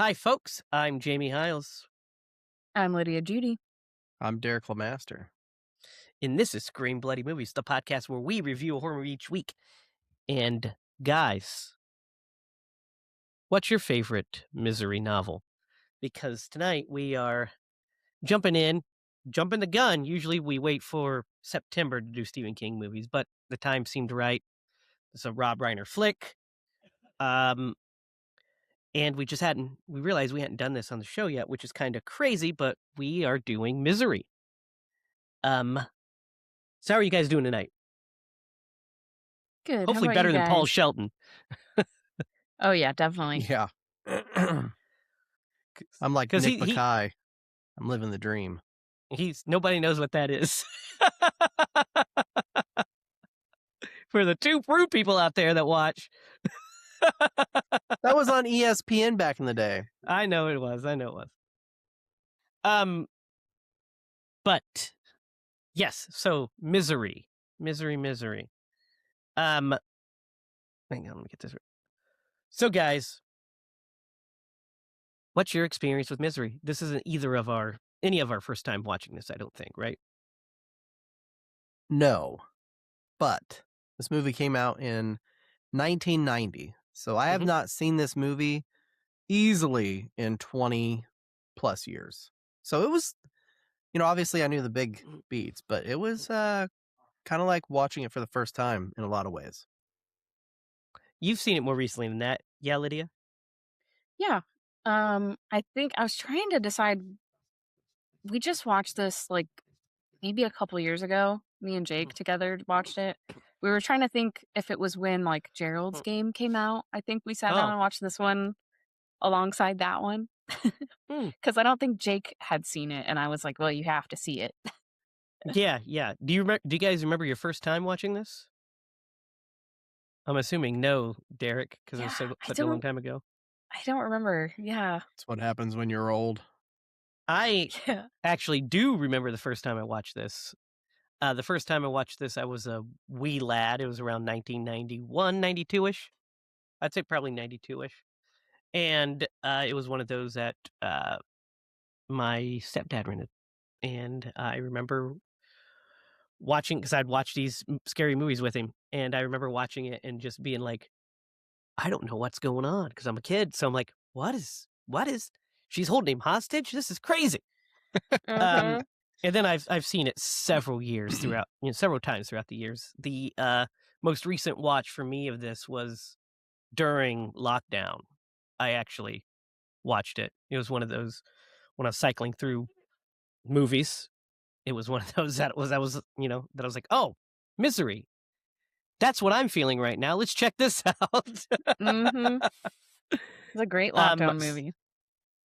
Hi, folks. I'm Jamie Hiles, I'm Lydia Judy. I'm Derek Lemaster. and this is Scream Bloody Movies, the podcast where we review a horror movie each week. And guys, what's your favorite Misery novel? Because tonight we are jumping the gun. Usually we wait for September to do Stephen King movies, but the time seemed right. It's a Rob Reiner flick. Um, and we realized we hadn't done this on the show yet, which is kind of crazy, but we are doing Misery. So how are you guys doing tonight? Good. How Hopefully about you better than Paul guys? Shelton. Oh yeah, definitely. Yeah. I'm like 'Cause Nick he Mackay. I'm living the dream. he's nobody knows what that is. For the two fruit people out there that watch. That was on ESPN back in the day. I know it was. But yes, so Misery. Misery. Hang on, let me get this right. So guys, what's your experience with Misery? This isn't any of our first time watching this, I don't think, right? No, but this movie came out in 1990. So I have Mhm. not seen this movie easily in 20 plus years. So it was, obviously I knew the big beats, but it was kind of like watching it for the first time in a lot of ways. You've seen it more recently than that. Yeah, Lydia? Yeah. I think I was trying to decide. We just watched this like maybe a couple years ago. Me and Jake together watched it. We were trying to think if it was when like Gerald's game came out. I think we sat down Oh. and watched this one alongside that one Hmm. because I don't think Jake had seen it, and I was like, "Well, you have to see it." Yeah. Do you guys remember your first time watching this? I'm assuming no, Derek, because it was Yeah, such a long time ago. I don't remember. Yeah, That's what happens when you're old. I yeah. actually do remember the first time I watched this. The first time I watched this, I was a wee lad. It was around 1991, 92-ish. I'd say probably 92-ish. And it was one of those that my stepdad rented. And I remember watching, because I'd watched these scary movies with him. And I remember watching it and just being like, I don't know what's going on because I'm a kid. So I'm like, she's holding him hostage? This is crazy. Um, Uh-huh. and then I've seen it several years throughout, several times throughout the years. The most recent watch for me of this was during lockdown. I actually watched it. It was one of those when I was cycling through movies. It was one of those that I was like, oh, Misery. That's what I'm feeling right now. Let's check this out. Mm-hmm. It's a great um, lockdown movie.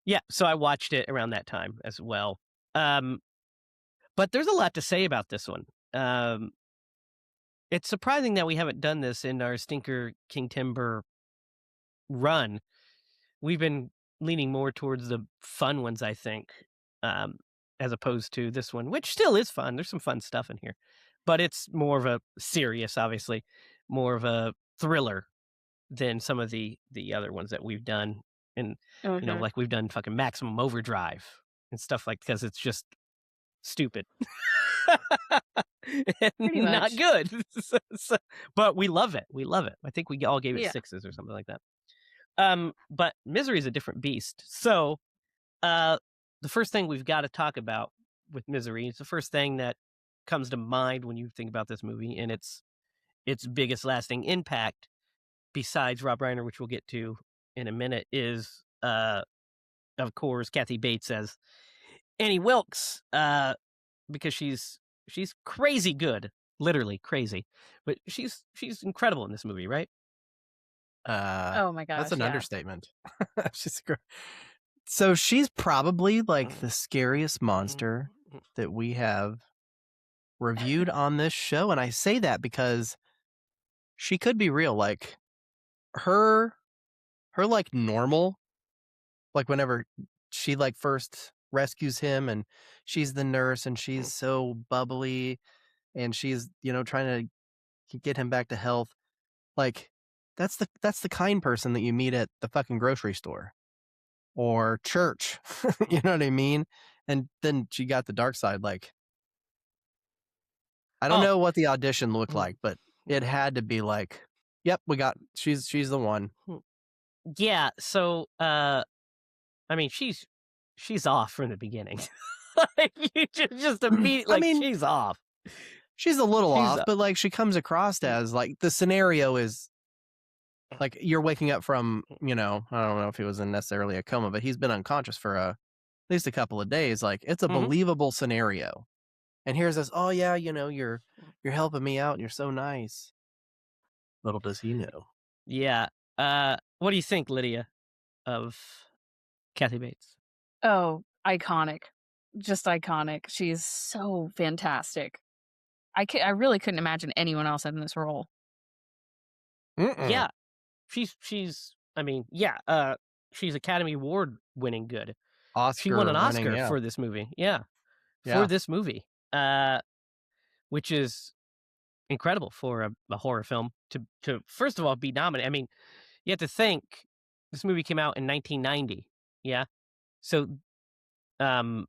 Yeah, so I watched it around that time as well. Um, but there's a lot to say about this one. It's surprising that we haven't done this in our Stinker King Timber run. We've been leaning more towards the fun ones, I think, as opposed to this one, which still is fun. There's some fun stuff in here, but it's more of a serious, obviously, more of a thriller than some of the other ones that we've done. And Mm-hmm. like we've done fucking Maximum Overdrive and stuff like because it's just stupid and Pretty not much. good. But we love it. We love it. I think we all gave it Yeah. 6s or something like that. But Misery is a different beast. So, uh, the first thing we've got to talk about with Misery is the first thing that comes to mind when you think about this movie and its biggest lasting impact, besides Rob Reiner, which we'll get to in a minute, is of course Kathy Bates as Annie Wilkes, because she's crazy good, literally crazy, but she's incredible in this movie, right? Oh my That's gosh, an yeah. understatement. So she's probably like the scariest monster that we have reviewed on this show. And I say that because she could be real. Like her like normal, like whenever she like first rescues him and she's the nurse and she's so bubbly and she's, trying to get him back to health. Like that's the kind person that you meet at the fucking grocery store. or church. You know what I mean? And then she got the dark side. Like, I don't Oh, know what the audition looked like, but it had to be like, yep, she's the one. yeah. So, I mean, she's off from the beginning. Like, you just immediately, I like, mean, she's off. she's a little She's off, but like she comes across as like the scenario is like you're waking up from, I don't know if he was in necessarily a coma, but he's been unconscious for at least a couple of days. Like it's a Mhm. believable scenario. And here's this, oh yeah, you're helping me out and you're so nice. Little does he know. Yeah. What do you think, Lydia, of Kathy Bates? Oh, iconic. Just iconic. She's so fantastic. I really couldn't imagine anyone else in this role. Mm-mm. Yeah, she's. I mean, yeah. She's Academy Award winning good. She won Oscar an winning, Oscar yeah. for this movie. Yeah, for Yeah. this movie. Which is incredible for a horror film to first of all be nominated. I mean, you have to think this movie came out in 1990. Yeah, so um,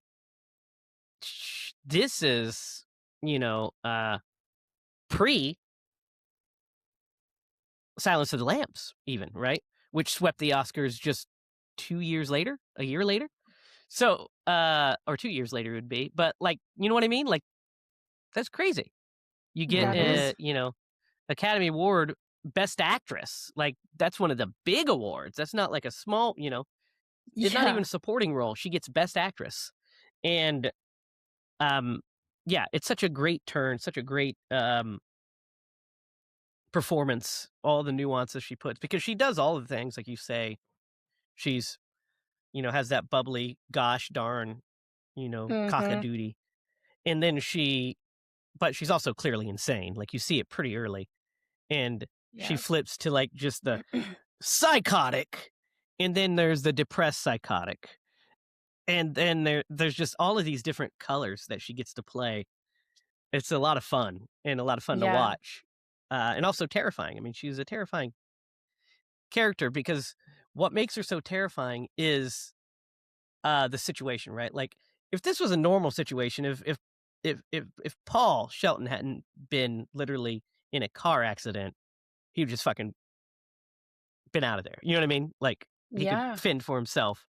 this is pre Silence of the Lambs, even, right? Which swept the Oscars just 2 years later, a year later. So, or 2 years later it would be, but, like, you know what I mean? Like, that's crazy. You get, That Mm-hmm. is. Academy Award Best Actress. Like, that's one of the big awards. That's not like a small, it's not even Yeah. a supporting role. She gets Best Actress. And, um, yeah, it's such a great turn, such a great, performance, all the nuances she puts because she does all the things, like you say. She's has that bubbly, gosh darn, cock a Mhm. doodie. And then but she's also clearly insane. Like you see it pretty early. And she Yes. flips to like just the psychotic. And then there's the depressed psychotic. And then there's just all of these different colors that she gets to play. It's a lot of fun and a lot of fun to Yeah. watch. And also terrifying. I mean, she's a terrifying character because what makes her so terrifying is the situation, right? Like if this was a normal situation, if Paul Shelton hadn't been literally in a car accident, he would just fucking been out of there. You know what I mean? Like he could Yeah. fend for himself.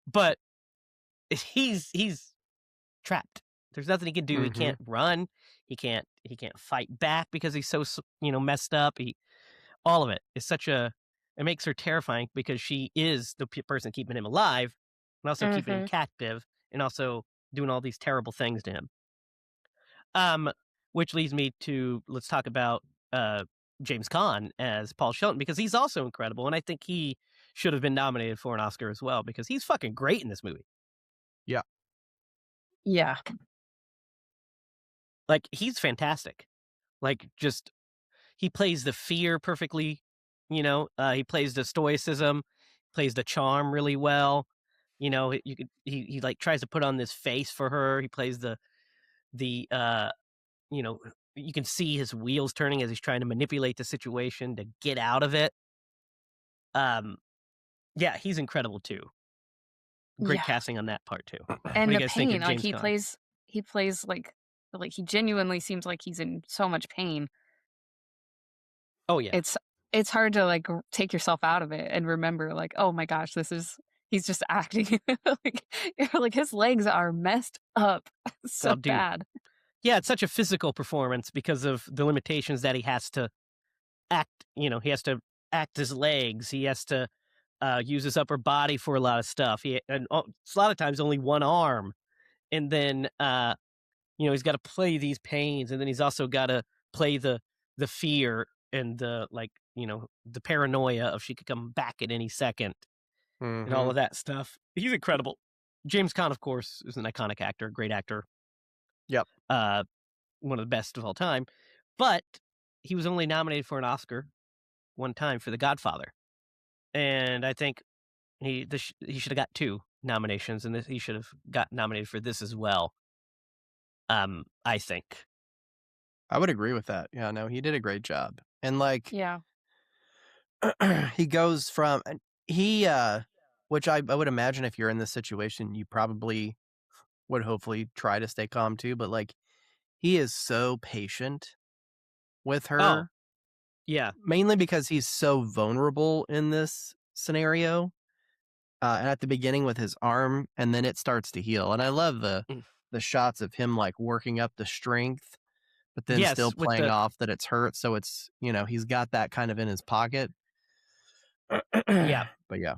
But he's trapped. There's nothing he can do. He Mm-hmm. can't run. He can't fight back because he's so messed up. All of it is it makes her terrifying because she is the person keeping him alive and also keeping him Mhm. captive and also doing all these terrible things to him. Um, which leads me to let's talk about James Caan as Paul Shelton because he's also incredible and I think he should have been nominated for an Oscar as well because he's fucking great in this movie. Yeah. Yeah. Like he's fantastic. Like just he plays the fear perfectly, he plays the stoicism, plays the charm really well. He like tries to put on this face for her. He plays the you know, you can see his wheels turning as he's trying to manipulate the situation to get out of it. Um yeah, he's incredible too. Great Yeah. casting on that part too. What do And you the guys think pain, of like James Caan? he plays like he genuinely seems like he's in so much pain. Oh yeah. It's hard to like take yourself out of it and remember like, oh my gosh, he's just acting. Like you're like his legs are messed up so Oh dude. bad. Yeah, it's such a physical performance because of the limitations that he has to act, he has to act his legs. He has to use his upper body for a lot of stuff. It's a lot of times only one arm, and then he's got to play these pains, and then he's also got to play the fear and the like, the paranoia of she could come back at any second, and all Mm-hmm. of that stuff. He's incredible. James Caan, of course, is an iconic actor, a great actor, Yep. uh, one of the best of all time, but he was only nominated for an Oscar one time for The Godfather. And I think he should have got 2 nominations, and he should have got nominated for this as well. I think. I would agree with that. Yeah, no, he did a great job. And like Yeah. he goes from he which I would imagine if you're in this situation, you probably would hopefully try to stay calm too. But like, he is so patient with Oh, her, yeah. mainly because he's so vulnerable in this scenario. And at the beginning with his arm, and then it starts to heal. And I love Mm. the shots of him like working up the strength, but then still Yes, with playing the off that it's hurt. So it's, he's got that kind of in his pocket. yeah. But yeah.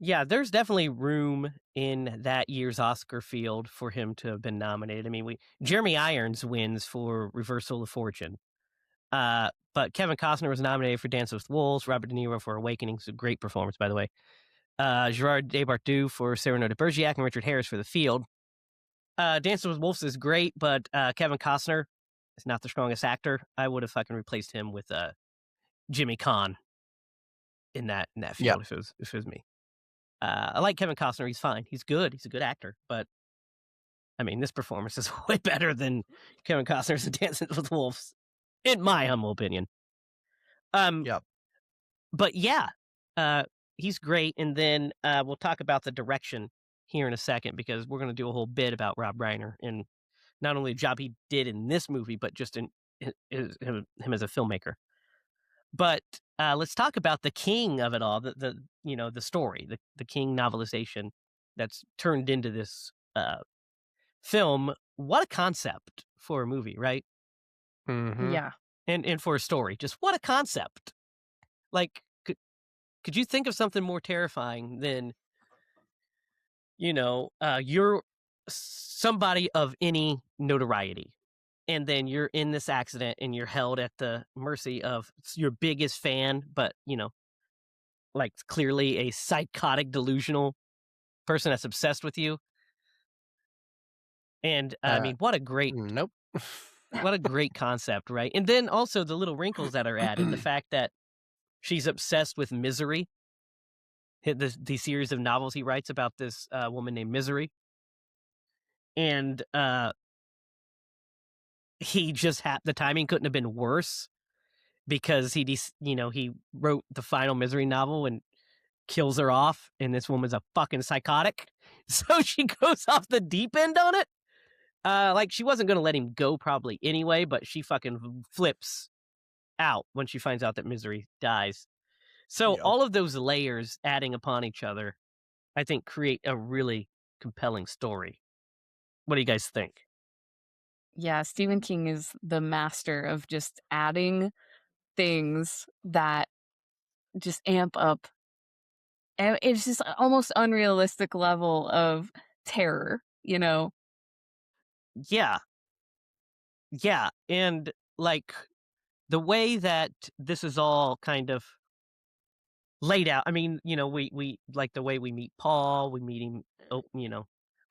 Yeah, there's definitely room in that year's Oscar field for him to have been nominated. I mean, we Jeremy Irons wins for Reversal of Fortune. But Kevin Costner was nominated for Dance with Wolves, Robert De Niro for Awakening, it's a great performance, by the way. Gerard Depardieu for Cyrano de Bergerac, and Richard Harris for The Field. Dance with Wolves is great, but Kevin Costner is not the strongest actor. I would have fucking replaced him with Jimmy Caan in that Yeah. field if it was me. I like Kevin Costner. He's fine. He's good. He's a good actor. But I mean, this performance is way better than Kevin Costner's in Dancing with Wolves, in my humble opinion. Yep. But yeah, he's great. And then we'll talk about the direction here in a second because we're going to do a whole bit about Rob Reiner and not only the job he did in this movie, but just in him as a filmmaker. But let's talk about the king of it all, the story, the King novelization that's turned into this film. What a concept for a movie, right? Mm-hmm. Yeah. And for a story, just what a concept. Like, could you think of something more terrifying than you're somebody of any notoriety, and then you're in this accident and you're held at the mercy of your biggest fan, but like clearly a psychotic, delusional person that's obsessed with you. And I mean, Nope. what a great concept, right? And then also the little wrinkles that are added, the fact that she's obsessed with Misery, the series of novels he writes about this woman named Misery, and he just the timing couldn't have been worse because he wrote the final Misery novel and kills her off, and this woman's a fucking psychotic, so she goes off the deep end on it. Like she wasn't gonna let him go probably anyway, but she fucking flips out when she finds out that Misery dies. So Yep. all of those layers adding upon each other, I think, create a really compelling story. What do you guys think? Yeah, Stephen King is the master of just adding things that just amp up. And it's just almost unrealistic level of terror, you know? Yeah, yeah, and like the way that this is all kind of laid out. I mean, we like the way we meet Paul. We meet him. Oh,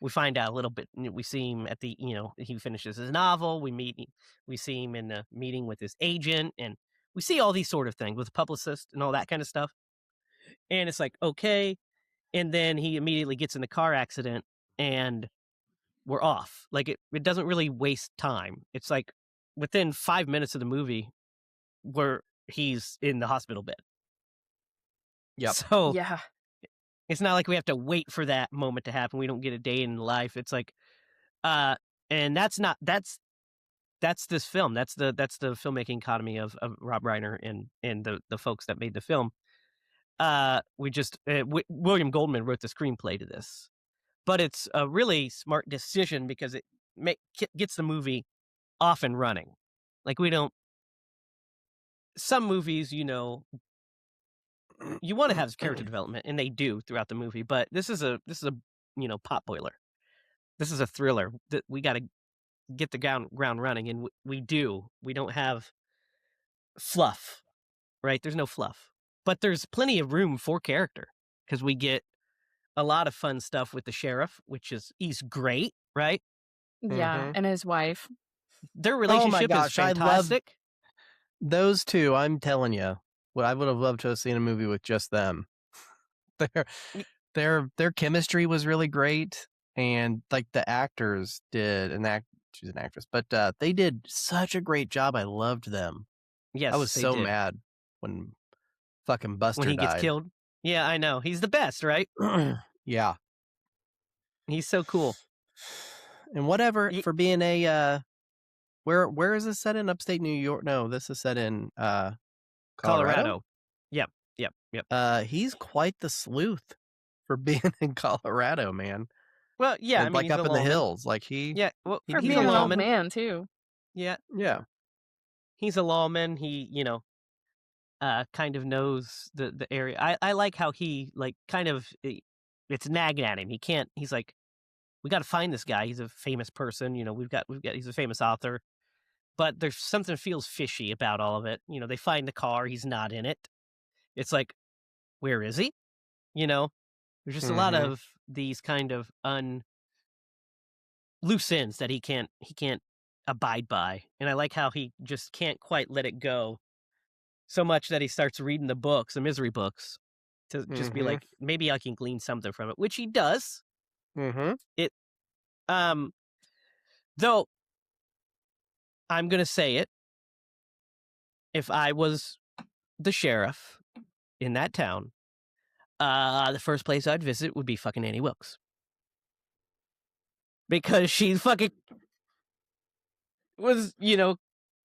we find out a little bit. We see him at he finishes his novel. We see him in the meeting with his agent, and we see all these sort of things with a publicist and all that kind of stuff. And it's like, okay, and then he immediately gets in the car accident, and we're off. Like it doesn't really waste time. It's like within 5 minutes of the movie, where he's in the hospital bed. Yep. So Yeah. it's not like we have to wait for that moment to happen. We don't get a day in life. It's like, and that's this film. That's the filmmaking economy of Rob Reiner and the folks that made the film. William Goldman wrote the screenplay to this, but it's a really smart decision because it gets the movie off and running. Like some movies, you want to have character development, and they do throughout the movie. But this is a pot boiler. This is a thriller that we got to get the ground running, and we do. We don't have fluff, right? There's no fluff, but there's plenty of room for character because we get a lot of fun stuff with the sheriff, he's great, right? Yeah, Mhm. and his wife. Their Oh my relationship is gosh, I love fantastic. those two. I'm telling you, what I would have loved to have seen a movie with just them. Their their chemistry was really great, and like the actors did, she's an actress, but they did such a great job. I loved them. I was Yes, they so did. mad when fucking When Buster he gets died. killed. Yeah, I know. He's the best, right? Yeah. He's so cool. And whatever He for being a where is this set in? Upstate New York? No, this is set in Colorado. Colorado. Yep, yep, yep. He's quite the sleuth for being in Colorado, man. Well, yeah, I And mean, like he's up a in the lawman. hills, like Yeah, well, he For he's he a being an gets old lawman. man too. Yeah, yeah. he's a lawman. He, kind of knows the area. I like how he, like, kind of, it's nagging at him. He's like, we got to find this guy. He's a famous person. He's a famous author. But there's something feels fishy about all of it. They find the car. He's not in it. It's like, where is he? You know, there's just a lot Mm-hmm. of these kind of loose ends that he can't abide by. And I like how he just can't quite let it go so much that he starts reading the books, the misery books, to just be Mm-hmm. like, maybe I can glean something from it, which he does. Mm-hmm. It, um, though I'm gonna say it, if I was the sheriff in that town, the first place I'd visit would be fucking Annie Wilkes. Because she fucking was,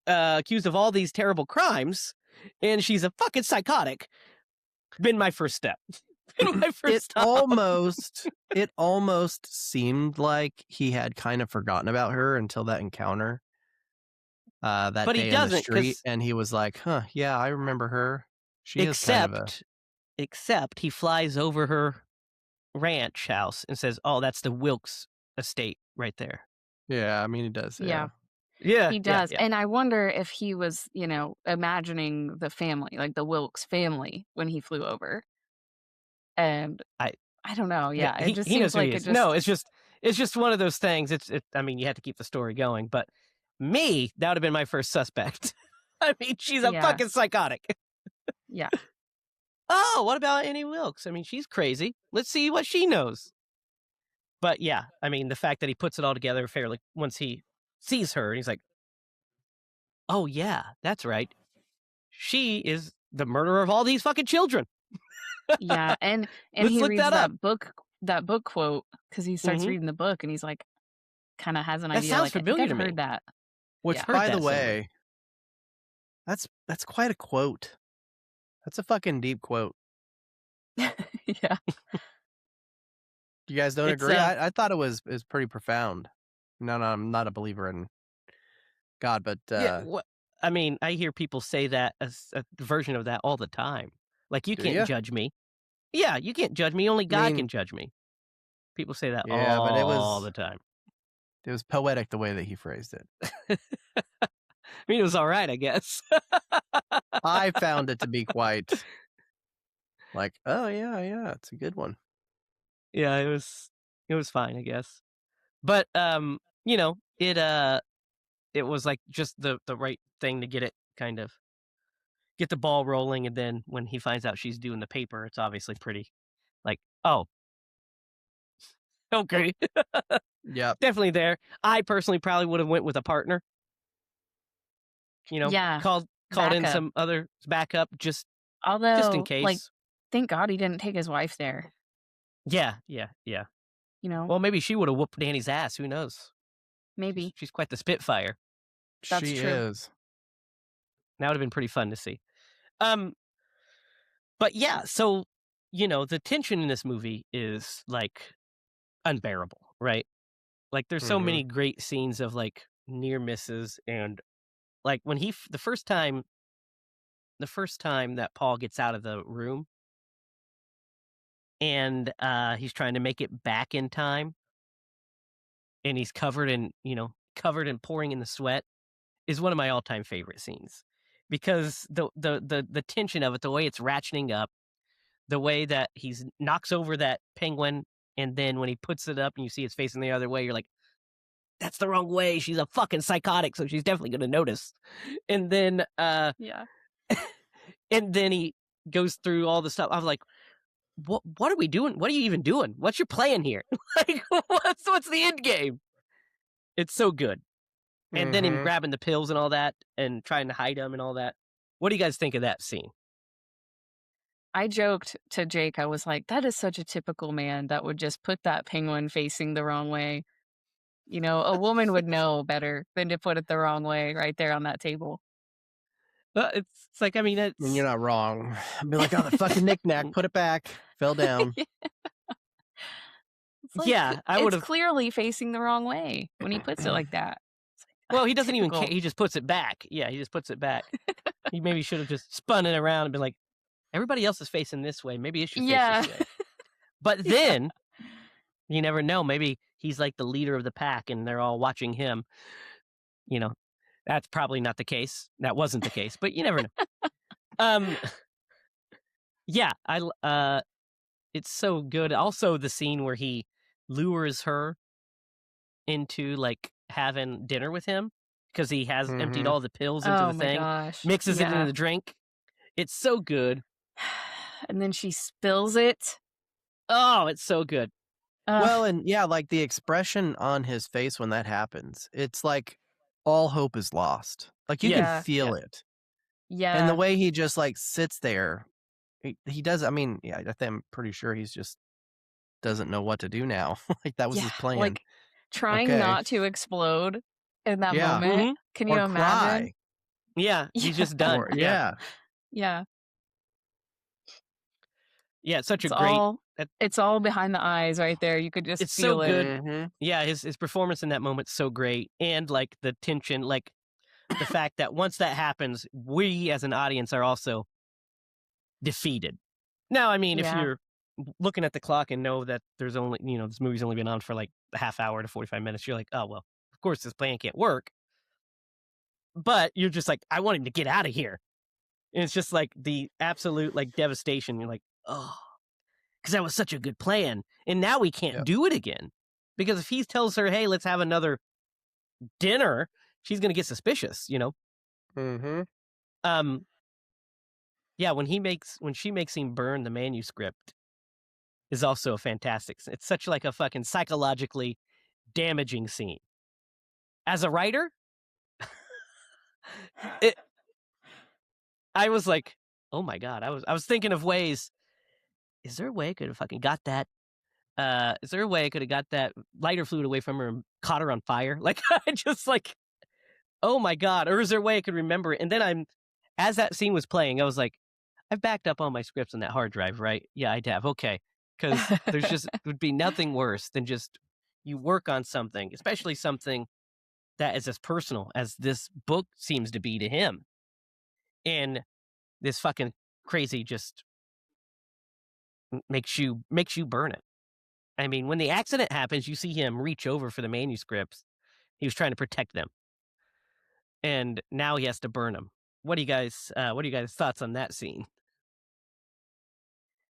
accused of all these terrible crimes, and she's a fucking psychotic. Been my first step. Been my It first stop. almost seemed like he had kind of forgotten about her until that encounter. That But he day in the doesn't, street, 'cause and he was like, "Huh, yeah, I remember her. She is kind of a except he flies over her ranch house and says, "Oh, that's the Wilkes estate right there." yeah." I mean, he does, Yeah, Yeah, he yeah, does. yeah. And I wonder if he was, imagining the family, like the Wilkes family when he flew over. And I I don't know. Yeah, Yeah, it he just he knows seems who he like is. No, it's just one of those things. I mean, you have to keep the story going, but me, that would have been my first suspect. I mean, she's a yeah, fucking psychotic. yeah, Oh, what about Annie Wilkes? I mean, she's crazy. Let's see what she knows. But yeah, I mean, the fact that he puts it all together fairly once he sees her, and he's like, "Oh yeah, that's right. She is the murderer of all these fucking children. yeah. And Let's he look reads that up." that book quote because he starts Hmm. reading the book and he's like, kind of has an That idea. sounds Like, I think familiar I've to me. heard that. which, Yeah, Heard by the that somewhere. way, that's quite a quote. That's a fucking deep quote. yeah, You guys don't It's agree? I thought it was pretty profound. No, I'm not a believer in God, but Yeah, I mean, I hear people say that as a version of that all the time. Like, you do can't you? judge me. Yeah, you can't judge me. Only I God mean, can judge me. People say that yeah, but all the time. it was poetic the way that he phrased it. I mean, it was all right, I guess. I found it to be quite like, oh yeah, it's a good one. Yeah, it was fine, I guess. But it was like just the right thing to get the ball rolling, and then when he finds out she's doing the paper, it's obviously pretty like, oh, okay. Yep. Definitely there. I personally probably would have went with a partner, yeah. called in Backup. some other backup just in Although, like, case. thank God he didn't take his wife there. Yeah, yeah, yeah. You know, Well, maybe she would have whooped Danny's ass. Who knows? She's, maybe she's quite the spitfire. that's She true. is. That would have been pretty fun to see. Um, but yeah, so the tension in this movie is like unbearable, right? Like, there's so Mm-hmm. many great scenes of like near misses, and like when the first time that Paul gets out of the room, and he's trying to make it back in time, and he's covered in pouring in the sweat, is one of my all-time favorite scenes, because the tension of it, the way it's ratcheting up, the way that he's knocks over that penguin, and then when he puts it up and you see it's facing the other way, you're like, that's the wrong way. She's a fucking psychotic, so she's definitely gonna notice. And then Yeah. he goes through all the stuff. I was like, what are we doing? What are you even doing? What's your plan here? Like, what's the end game? It's so good. And then him Mm-hmm. grabbing the pills and all that, and trying to hide them and all that. What do you guys think of that scene? I joked to Jake, I was like, "That is such a typical man that would just put that penguin facing the wrong way." You know, a woman would know better than to put it the wrong way right there on that table. It's like, I mean, And you're it's not wrong. I'd be like, "Oh, the fucking knickknack, put it back. Fell down." It's like, yeah, I would it's have. clearly facing the wrong way when he puts it like that. It's like, Well, he doesn't even care. typical. He just puts it back. Yeah, he just puts it back. He maybe should have just spun it around and been like, everybody else is facing this way. Maybe it should face Yeah. this way. But Yeah. then you never know. Maybe he's like the leader of the pack and they're all watching him. You know, that's probably not the case. That wasn't the case, but you never know. Um, yeah, it's so good. Also, the scene where he lures her into like having dinner with him because he has emptied Mhm. all the pills into Oh the my thing, gosh. mixes it in Yeah. the drink. It's so good. And then she spills it. Oh, it's so good. Ugh. Well, and yeah, like, the expression on his face when that happens, it's like all hope is lost. Like, you can Yeah, Yeah. yeah. feel it. And the Yeah. way he just, like, sits there, he does I mean, yeah, I'm pretty sure he's just doesn't know what to do now. Like, that was Yeah. his plan. Like trying Okay. not to explode in that Yeah. moment. Mhm. Can you Or imagine? cry. Yeah, he's Yeah. just Or done. Yeah. yeah. Yeah. Yeah, it's such a It's great all that it's all behind the eyes right there. You could just it's so feel it. good. Mhm. Yeah, his performance in that moment's so great, and, like, the tension, like, the fact that once that happens, we as an audience are also defeated. Now, I mean, if Yeah. you're looking at the clock and know that there's only this movie's only been on for, like, a half hour to 45 minutes, you're like, "Oh, well, of course this plan can't work." But you're just like, "I want him to get out of here." And it's just, like, the absolute, like, devastation. You're like, oh, because that was such a good plan, and now we can't Yep. do it again. Because if he tells her, "Hey, let's have another dinner," she's gonna get suspicious, you know? Mhm. Um, yeah, when she makes him burn the manuscript is also a fantastic it's such like a fucking psychologically damaging scene. As a writer, it I was like, "Oh my god." I was thinking of ways, is there a way I could have fucking got that is there a way I could have got that lighter fluid away from her and caught her on fire? Like, I just like, oh my god, or is there a way I could remember it? And then as that scene was playing, I was like, I've backed up all my scripts on that hard drive, right? Yeah, I'd have. Okay. Because there's just would be nothing worse than just you work on something, especially something that is as personal as this book seems to be to him. And this fucking crazy just makes you burn it. I mean, when the accident happens, you see him reach over for the manuscripts. He was trying to protect them. And now he has to burn them. What are you guys thoughts on that scene?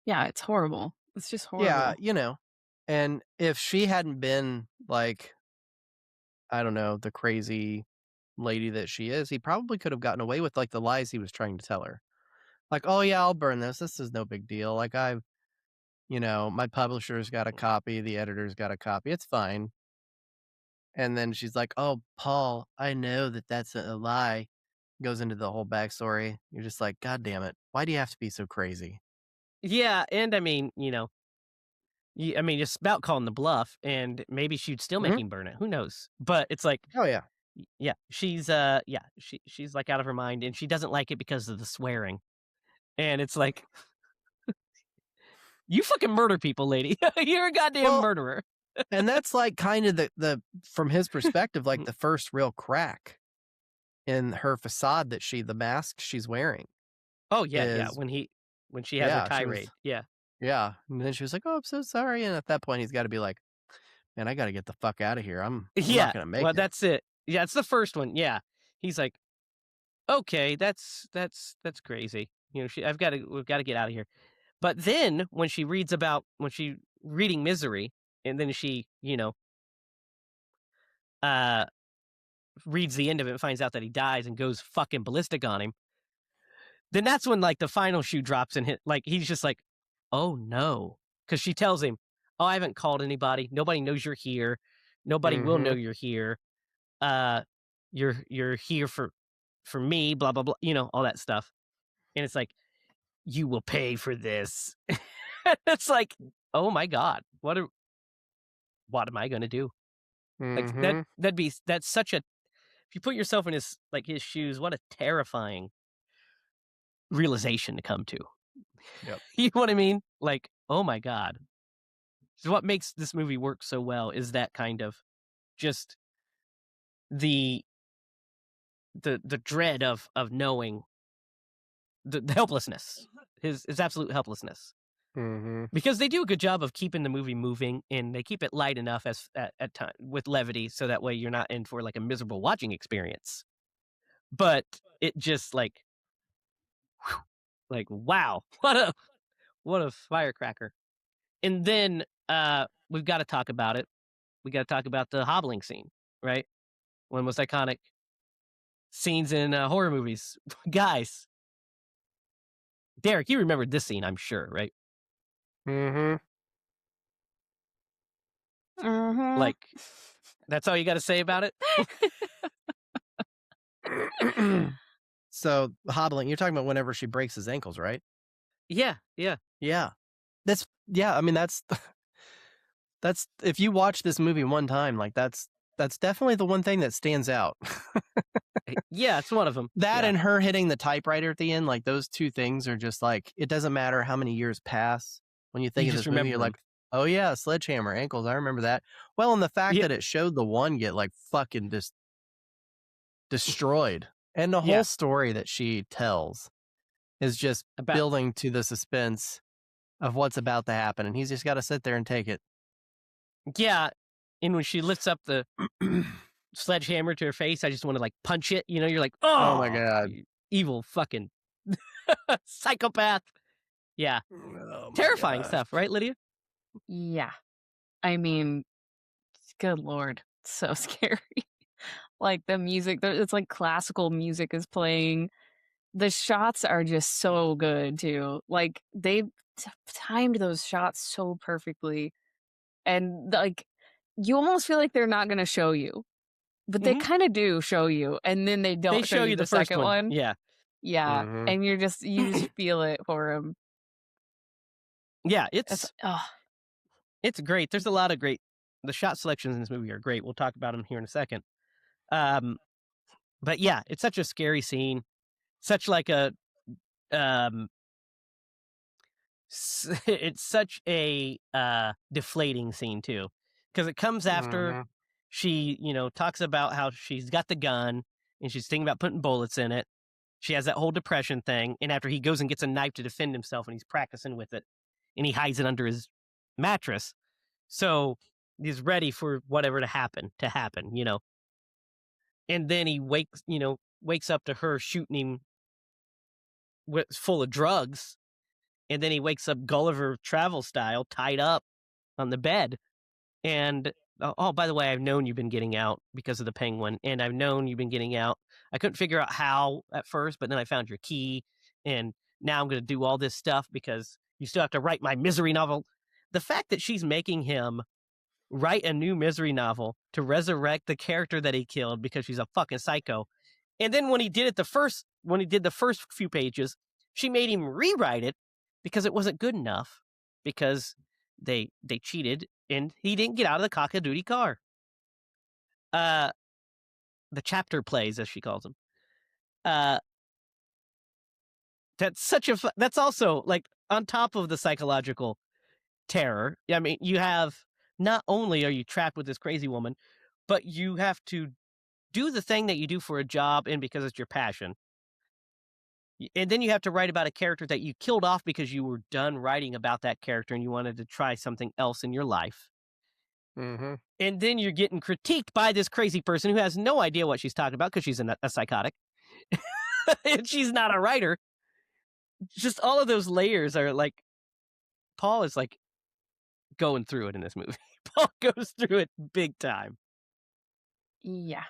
Yeah, it's horrible. It's just Yeah, horrible. and if she hadn't been, like, I don't know, the crazy lady that she is, he probably could have gotten away with, like, the lies he was trying to tell her. Like, "Oh, yeah, I'll burn this. This is no big deal. Like, my publisher's got a copy, the editor's got a copy. It's fine." And then she's like, "Oh, Paul, I know that that's a lie." Goes into the whole backstory. You're just like, "God damn it. Why do you have to be so crazy?" Yeah, and I mean, I mean, it's about calling the bluff, and maybe she'd still make Mhm. him burn it. Who knows? But it's like, Oh, yeah. she's like out of her mind, and she doesn't like it because of the swearing. And it's like, you fucking murder people, lady. You're a goddamn Well, murderer. and that's, like, kinda the from his perspective, like, the first real crack in her facade that the mask she's wearing Oh yeah, yeah. is When she has her yeah, she was tirade, yeah, yeah, and then she was like, "Oh, I'm so sorry," and at that point, he's gotta be like, "Man, I gotta get the fuck out of here. I'm not yeah. gonna make Well, it." that's it. Yeah, it's the first one. Yeah, he's like, okay, that's crazy. We've got to get out of here. But then when she reading Misery, and then she uh reads the end of it and finds out that he dies and goes fucking ballistic on him, then that's when like the final shoe drops and he's just like, oh no, because she tells him, oh, I haven't called anybody. Nobody knows you're here. Nobody will know Mhm. you're here. Uh, you're here for me. Blah blah blah. All that stuff. And it's like, you will pay for this. It's like, oh my God, what am I going to do? Like Mm-hmm. that's such a, if you put yourself in his shoes, what a terrifying realization to come to. Yep. You know what I mean? Like, oh my God. So what makes this movie work so well is that kind of just the dread of knowing the helplessness, his absolute helplessness. Mm-hmm. Because they do a good job of keeping the movie moving, and they keep it light enough as at time with levity, so that way you're not in for like a miserable watching experience. But it just like wow, what a firecracker. And then we've got to talk about it. We got to talk about the hobbling scene, right? One of the most iconic scenes in horror movies. Guys, Derek, you remembered this scene, I'm sure, right? Mm-hmm. Like, that's all you got to say about it? So hobbling, you're talking about whenever she breaks his ankles, right? Yeah. Yeah. I mean, that's if you watch this movie one time, like that's definitely the one thing that stands out. Yeah, it's one of them. That Yeah. and her hitting the typewriter at the end, like those two things are just like, it doesn't matter how many years pass. When you think You of just this movie, remember you're 'em. like, oh yeah, sledgehammer, ankles, I remember that. Well, and the fact Yeah. that it showed the one get like fucking just destroyed. And the Yeah. whole story that she tells is just About building to the suspense of what's about to happen. And he's just got to sit there and take it. yeah, and when she lifts up the sledgehammer to her face, I just want to like punch it. You know, you're like, Oh my oh, God. you evil fucking psychopath. Yeah, Oh my terrifying gosh. stuff, right, Lydia? Yeah. I mean, good Lord. So scary. Like the music, it's like classical music is playing. The shots are just so good too. Like they timed those shots so perfectly. And like you almost feel like they're not going to show you, but they Mhm. kind of do show you. And then they They don't show show you you the the first second one. one. Yeah. Yeah. Mhm. And you just feel it for him. Yeah, It's it's great. There's a lot of great, the shot selections in this movie are great. We'll talk about them here in a second. But yeah, it's such a scary scene. Such like a um it's such a deflating scene too, because it comes after Mhm. she talks about how she's got the gun and she's thinking about putting bullets in it. She has that whole depression thing, and after he goes and gets a knife to defend himself and he's practicing with it and he hides it under his mattress, so he's ready for whatever to happen. And then he wakes up to her shooting him full of drugs. And then he wakes up Gulliver Travel style, tied up on the bed. And oh, by the way, I've known you've been getting out because of the penguin, and I've known you've been getting out. I couldn't figure out how at first, but then I found your key, and now I'm going to do all this stuff because you still have to write my misery novel. The fact that she's making him write a new misery novel to resurrect the character that he killed because she's a fucking psycho. And then when he did the first few pages, she made him rewrite it because it wasn't good enough, because they cheated and he didn't get out of the cock-a-doodle car. The chapter plays, as she calls them. That's such a that's also like on top of the psychological terror. I mean, you have, not only are you trapped with this crazy woman, but you have to do the thing that you do for a job and because it's your passion. And then you have to write about a character that you killed off because you were done writing about that character and you wanted to try something else in your life. Mhm. And then you're getting critiqued by this crazy person who has no idea what she's talking about because she's a psychotic. And she's not a writer. Just all of those layers are like, Paul is like going through it in this movie. Paul goes through it big time. yeah.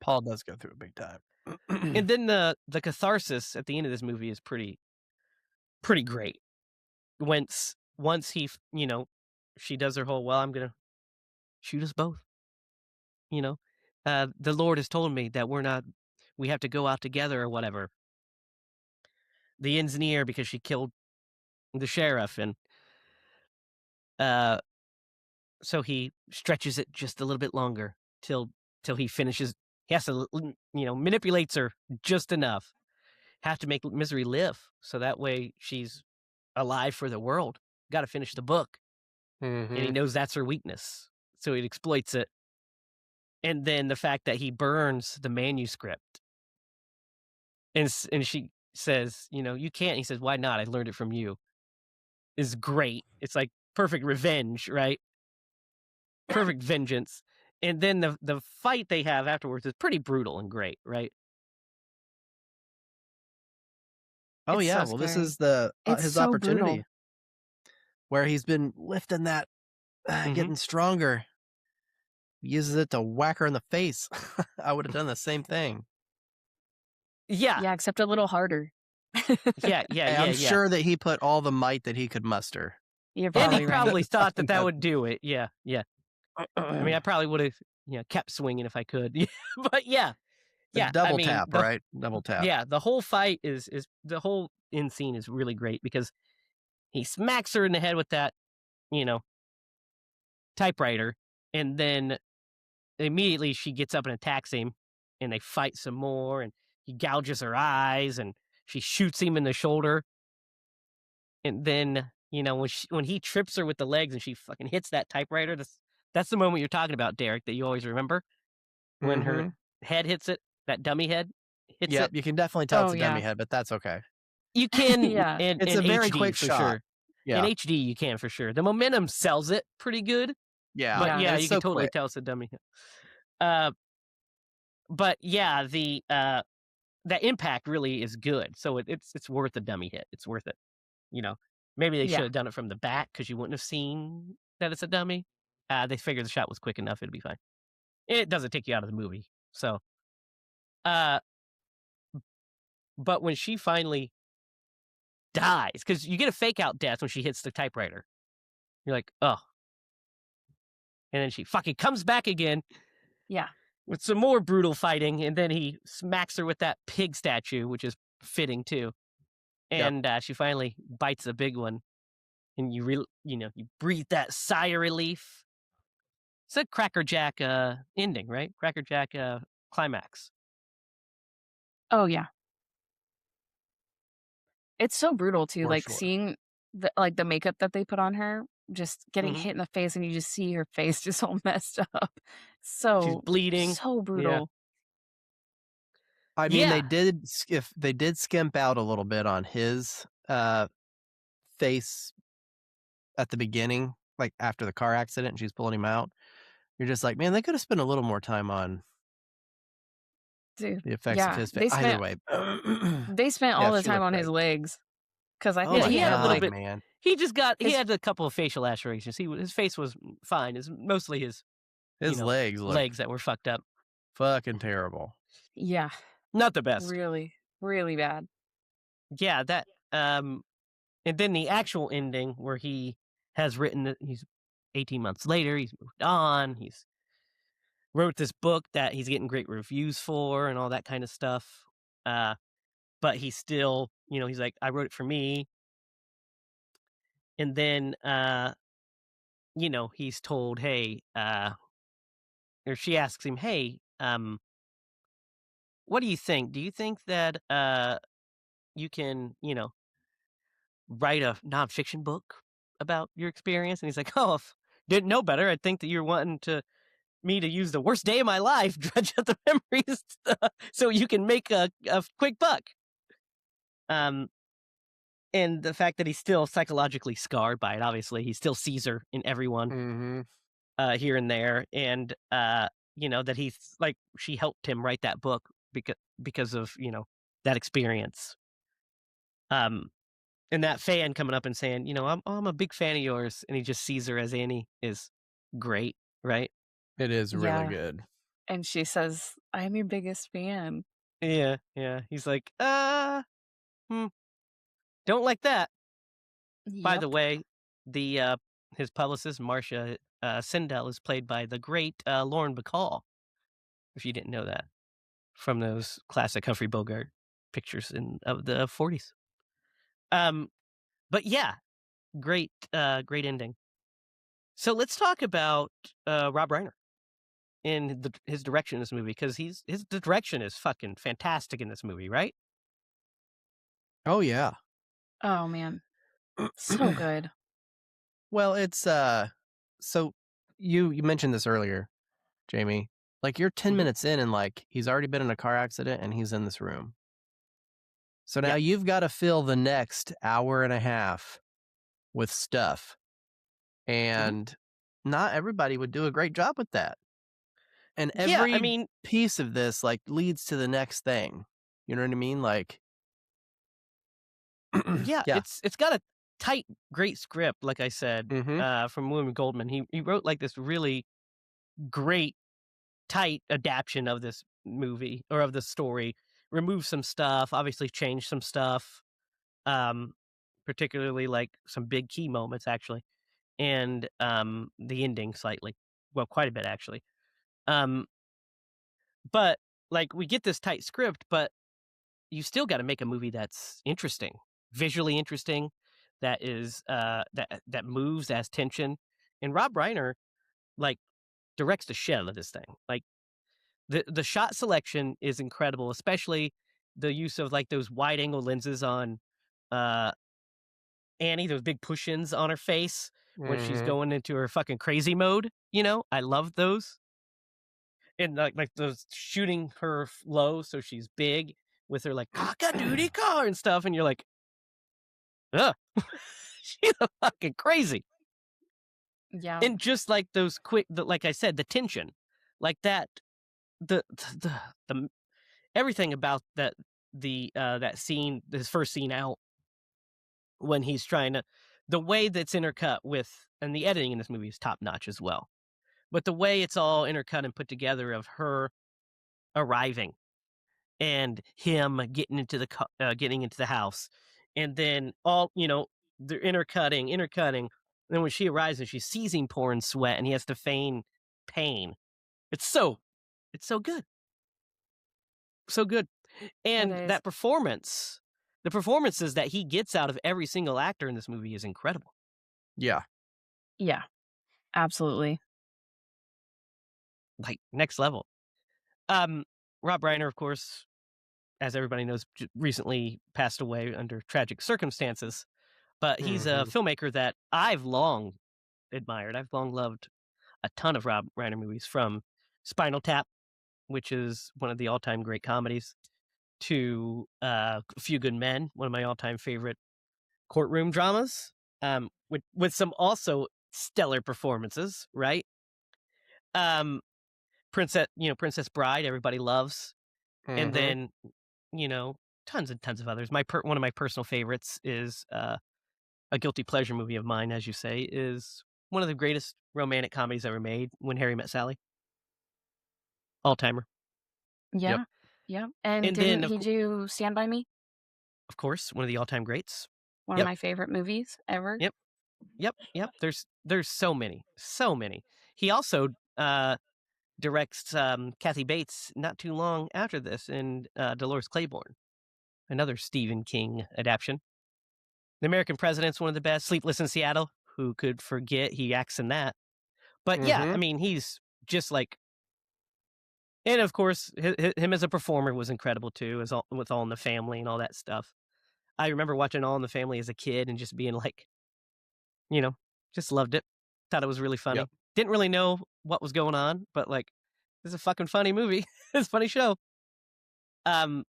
Paul does go through a big time. And then the catharsis at the end of this movie is pretty great. Once he, she does her whole, well, I'm gonna shoot us both. The Lord has told me that we have to go out together or whatever. The end's near because she killed the sheriff, and uh, so he stretches it just a little bit longer till he finishes. He has to, manipulates her just enough. Have to make Misery live, so that way she's alive for the world. Got to finish the book, and he Mm-hmm. knows that's her weakness, so he exploits it. And then the fact that he burns the manuscript, and she says, "You can't." He says, "Why not? I learned it from you." Is great. It's like perfect revenge, right? Perfect vengeance. And then the fight they have afterwards is pretty brutal and great, right? Oh It's yeah, so well this scary. is the It's his so brutal. opportunity where he's been lifting that, Mhm. getting stronger. Uses it to whack her in the face. I would have done the same thing. Yeah. Yeah, except a little harder. Yeah, yeah, Hey, yeah, I'm yeah. sure that he put all the might that he could muster. You're And he probably right. probably thought that that That- would do it. Yeah, yeah. I mean, I probably would've, kept swinging if I could. Yeah, but yeah. A Yeah, I double mean, tap, right? Double tap. the whole fight is the whole end scene is really great because he smacks her in the head with that, you know, typewriter, and then immediately she gets up and attacks him, and they fight some more, and he gouges her eyes, and she shoots him in the shoulder, and then when he trips her with the legs and she fucking hits that typewriter. That's the moment you're talking about, Derek, that you always remember when her Mm-hmm. head hits it, that dummy head hits Yep, it. you can definitely tell Oh, it's a dummy yeah. head, but that's okay. You can Yeah. It's in a very HD quick for shot. sure. In Yeah. HD, you can for sure. The momentum sells it pretty good, Yeah. but Yeah. yeah, And it's you can so totally quick. tell it's a dummy head. Uh, but yeah, the impact really is good. So it's worth a dummy hit. It's worth it. You know, maybe they should Yeah. have done it from the back because you wouldn't have seen that it's a dummy. They figured the shot was quick enough; it'd be fine. It doesn't take you out of the movie. So, uh, but when she finally dies, because you get a fake out death when she hits the typewriter, you're like, oh, and then she fucking comes back again Yeah. with some more brutal fighting, and then he smacks her with that pig statue, which is fitting too. Yep. And she finally bites a big one, and you breathe that sigh of relief. It's a Cracker Jack ending, right? Cracker Jack climax. Oh, yeah. It's so brutal too, For like, sure. seeing the makeup that they put on her, just getting Hmm. hit in the face, and you just see her face just all messed up. She's So, bleeding. so Yeah. brutal. I mean, Yeah. they did skimp out a little bit on his face at the beginning, like after the car accident and she's pulling him out. You're just like, man, they could have spent a little more time on Dude, the effects of yeah, his face. Either way. they spent all Yeah, the she time looked on his great. legs, because I Oh think Yeah, my he he had a had, little God, like, bit. man. He his had a couple of facial lacerations. His face was fine. It's mostly his His legs look legs that were fucked up. fucking terrible. yeah, Not the best. really, really bad. Yeah, that and then the actual ending where he has written that he's 18 months later, he's moved on, he's wrote this book that he's getting great reviews for and all that kind of stuff. But he's still, he's like, I wrote it for me. And then he's told, hey, or she asks him, hey, what do you think? Do you think that you can, write a nonfiction book about your experience? And he's like, oh, if didn't know better, I'd think that you're wanting me to use the worst day of my life, dredge up the memories, so you can make a quick buck. And the fact that he's still psychologically scarred by it, obviously, he still sees her in everyone, Mm-hmm. here and there, and that he's like she helped him write that book because of that experience. Um, and that fan coming up and saying, I'm a big fan of yours, and he just sees her as Annie is great, right? It is really Yeah, good. and she says, "I'm your biggest fan." Yeah, yeah. He's like, hmm, don't like that. By the Yep. way, the his publicist, Marcia Sindel, is played by the great Lauren Bacall, if you didn't know that, from those classic Humphrey Bogart pictures of the 40s. Um, but yeah, great ending. So let's talk about Rob Reiner and his direction in this movie, because his direction is fucking fantastic in this movie, right? Oh yeah. Oh man, so good. Well, it's so you mentioned this earlier, Jamie. Like you're 10 Mhm. minutes in and like he's already been in a car accident and he's in this room. So now Yeah. you've got to fill the next hour and a half with stuff. Mhm. And not everybody would do a great job with that. And Yeah, I every mean, piece of this like leads to the next thing. You know what I mean? Like yeah, yeah. it's got a tight, great script, like I said, Mhm. from William Goldman. He wrote like this really great, tight adaptation of this movie or of the story. Removed some stuff, obviously changed some stuff, um, particularly like some big key moments actually, and the ending slightly, well, quite a bit actually. Um, but like we get this tight script, but you still got to make a movie that's interesting, visually interesting, that is that moves, has tension. And Rob Reiner like directs the shit out of this thing. Like the shot selection is incredible, especially the use of like those wide angle lenses on uh Annie, those big push-ins on her face when she's Mhm. going into her fucking crazy mode. I love those. And like those shooting her low so she's big with her like cock a doody car and stuff, and you're like, ugh. She's fucking crazy. Yeah, And just like those like I said, the tension, like that, the the the everything about that scene, his first scene out, when he's trying to, the way that's intercut with, and the editing in this movie is top notch as well. But the way it's all intercut and put together of her arriving and him getting into the house, and then all they're intercutting. And then when she arrives and she sees him pouring sweat and he has to feign pain, it's so good, so good. it And is. that performance, the performances that he gets out of every single actor in this movie is incredible, Yeah. Yeah, absolutely. like next level. Um, Rob Reiner, of course, as everybody knows, recently passed away under tragic circumstances. But he's a Mhm. filmmaker that I've long admired. I've long loved a ton of Rob Reiner movies, from Spinal Tap, which is one of the all-time great comedies, to A Few Good Men, one of my all-time favorite courtroom dramas, with some also stellar performances, right? Um, Princess Bride, everybody loves, and Mhm. then you know tons and tons of others. One of my personal favorites is a guilty pleasure movie of mine, as you say, is one of the greatest romantic comedies ever made, When Harry Met Sally, all timer. Yep. Yeah, yeah. And And didn't then he do Stand By Me? of course, one of the all time greats. One of Yep. my favorite movies ever. Yep. Yep. Yep. There's so many, so many. He also directs Kathy Bates not too long after this in Dolores Claiborne, another Stephen King adaptation. The American President's one of the best. Sleepless in Seattle. Who could forget he acts in that? But yeah, I Mhm. mean, he's just like, and of course, him as a performer was incredible too, with All in the Family and all that stuff. I remember watching All in the Family as a kid and just being like, you know, just loved it. Thought it was really Yep. funny. Didn't really know what was going on, but like, this is a fucking funny movie. It's a funny show. Um,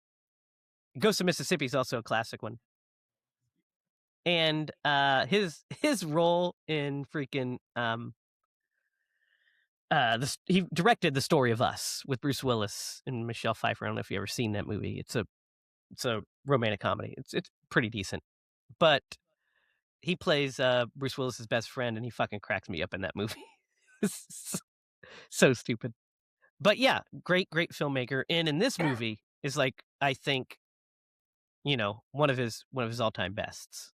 Ghost of Mississippi is also a classic one, and his role in freaking he directed The Story of Us with Bruce Willis and Michelle Pfeiffer. I don't know if you ever seen that movie. It's a romantic comedy. It's pretty decent, but he plays Bruce Willis's best friend, and he fucking cracks me up in that movie. It's so stupid, but yeah, great filmmaker. And in this movie is like, I think, one of his all time bests.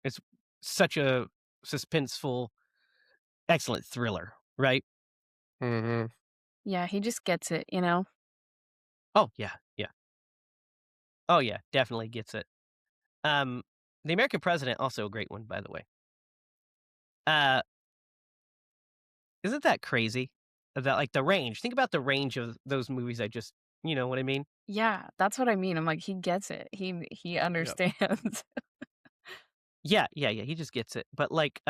It's such a suspenseful, excellent thriller, right? Mhm. Yeah, he just gets it. Oh yeah, yeah. Oh yeah, definitely gets it. Um, The American President, also a great one, by the way. Uh, isn't that crazy? That like the range. Think about the range of those movies I just, you know what I mean? Yeah, that's what I mean. I'm like, he gets it. He Yep. understands. Yeah, yeah, yeah. He just gets it. But like,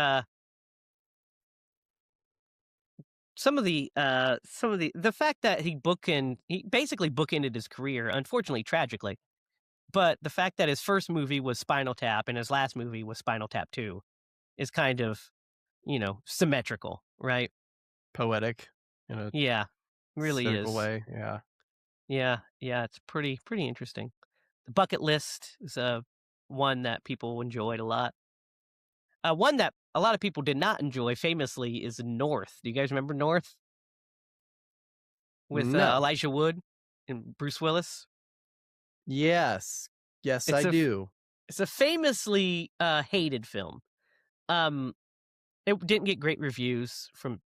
some of the fact that he basically bookended his career, unfortunately, tragically. But the fact that his first movie was Spinal Tap and his last movie was Spinal Tap 2 is kind of, symmetrical, right? Poetic in a Yeah, really cynical is. way. Yeah. Yeah, yeah, it's pretty interesting. The Bucket List is one that people enjoyed a lot. One that a lot of people did not enjoy famously is North. Do you guys remember North with No. Elijah Wood and Bruce Willis? Yes. Yes, It's I a do. it's a famously hated film. Um, it didn't get great reviews from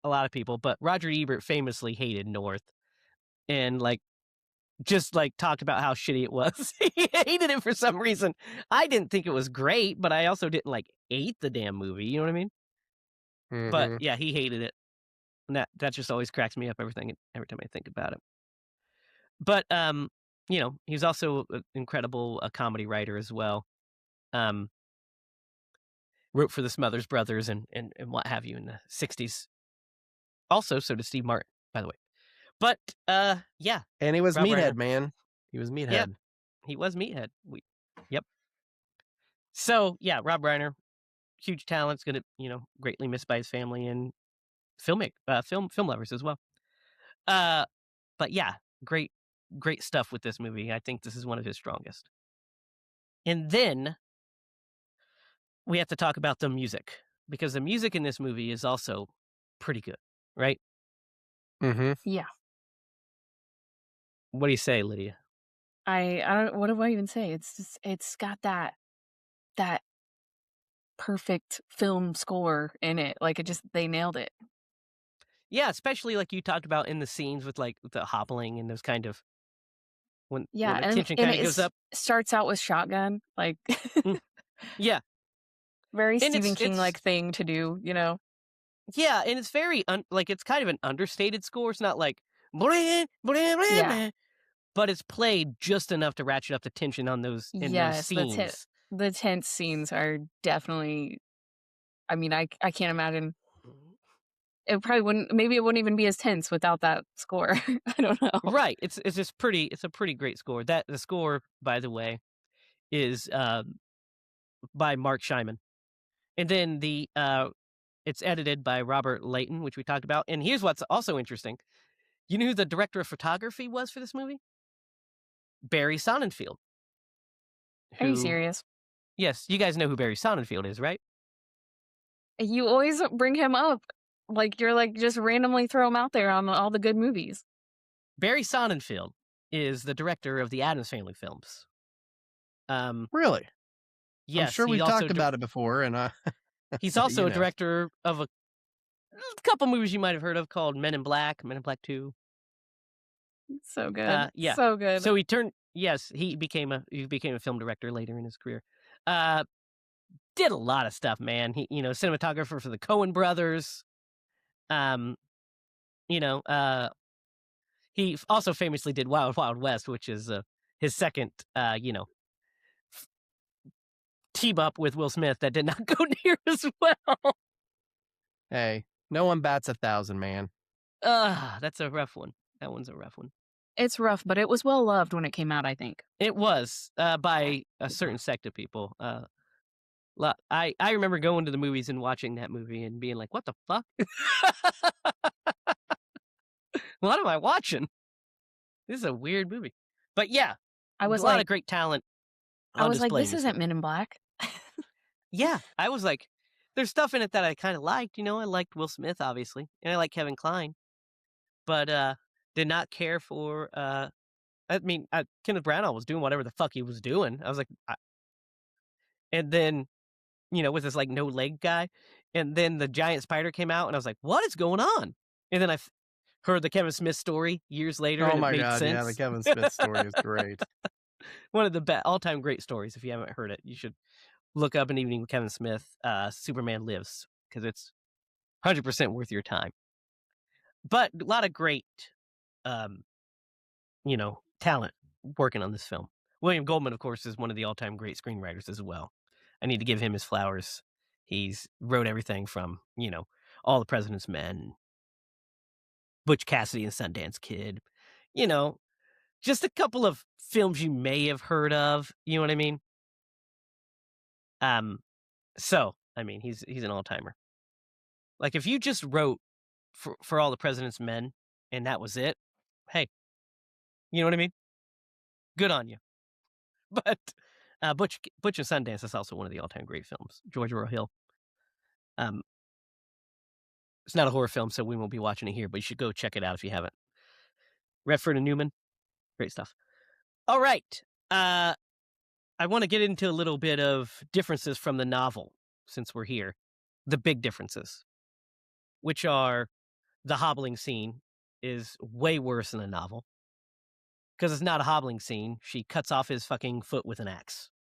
a lot of people, but Roger Ebert famously hated North and just talked about how shitty it was. He hated it for some reason. I didn't think it was great, but I also didn't hate the damn movie. You know what I mean? But Mhm. yeah, he hated it. And that just always cracks me up every time I think about it. But he's also an incredible comedy writer as well. Um, wrote for the Smothers Brothers and what have you in the '60s. Also, so did Steve Martin, by the way. But yeah, And he was Rob Reiner. Meathead, man. He was Yep, Meathead. he was Meathead. Yep. So yeah, Rob Reiner, huge talent's gonna greatly missed by his family and film lovers as well. Uh, but yeah, great stuff with this movie. I think this is one of his strongest. And then we have to talk about the music because the music in this movie is also pretty good, right? Mhm. Yeah. What do you say, Lydia? I don't, what do I even say? It's just, it's got that perfect film score in it. Like they nailed it. Yeah, especially like you talked about in the scenes with the hobbling and those kind of when Yeah, the and tension and kind it of goes up. starts out with shotgun, like Mm, yeah, very and Stephen it's King it's like thing to do, you know? yeah, and it's very it's kind of an understated score. It's not like "Blah, blah, blah, Yeah. blah," but it's played just enough to ratchet up the tension on those Yes, scenes. the tense scenes are definitely, I mean, I can't imagine. It probably wouldn't, maybe it wouldn't even be as tense without that score. I don't know. Right. It's a pretty great score. The score, by the way, is by Mark Scheinman. And then it's edited by Robert Layton, which we talked about. And here's what's also interesting. You know who the director of photography was for this movie? Barry Sonnenfeld. Are you Who serious? Yes, you guys know who Barry Sonnenfeld is, right? You always bring him up. Like you're like just randomly throw him out there on all the good movies. Barry Sonnenfeld is the director of the Addams Family films. Um Really? I'm yes, sure we've talked about it before, and he's but also a director of a couple movies you might have heard of called Men in Black, Men in Black 2. So good. Yeah. So good. So he became a film director later in his career. Uh, did a lot of stuff, man. He, cinematographer for the Coen brothers. Um, you know, also famously did Wild Wild West, which is his second, team up with Will Smith that did not go near as well. hey, no one bats 1,000, man. That's a rough one. That one's a rough one. It's rough, but it was well loved when it came out, I think. It was by a certain sect of people. I remember going to the movies and watching that movie and being like, "What the fuck? What am I watching? This is a weird movie." But yeah, I a was lot of like great talent I on was like, display in this this isn't movie. Men in Black. Yeah, I was like, there's stuff in it that I kind of liked. I liked Will Smith, obviously, and I like Kevin Kline, but did not care for. I mean, Kenneth Branagh was doing whatever the fuck he was doing. I was like, and then with this no leg guy, and then the giant spider came out, and I was like, what is going on? And then heard the Kevin Smith story years later, Oh and it my made god, yeah, the sense. Kevin Smith story is great. One of the all-time great stories. If you haven't heard it, you should look up An Evening with Kevin Smith. Superman Lives. because it's 100% worth your time. But a lot of great, um, talent working on this film. William Goldman, of course, is one of the all-time great screenwriters as well. I need to give him his flowers. He's wrote everything from, All the President's Men, Butch Cassidy and Sundance Kid, you know, just a couple of films you may have heard of, you know what I mean? Um, he's an all-timer. Like, if you just wrote for All the President's Men and that was it, hey, you know what I mean? Good on you. But Butch and Sundance is also one of the all-time great films. George Royal Hill. Um, it's not a horror film, so we won't be watching it here, but you should go check it out if you haven't. Redford and Newman, great stuff. All right. I want to get into a little bit of differences from the novel since we're here. The big differences, which are the hobbling scene is way worse than the novel because it's not a hobbling scene. She cuts off his fucking foot with an axe.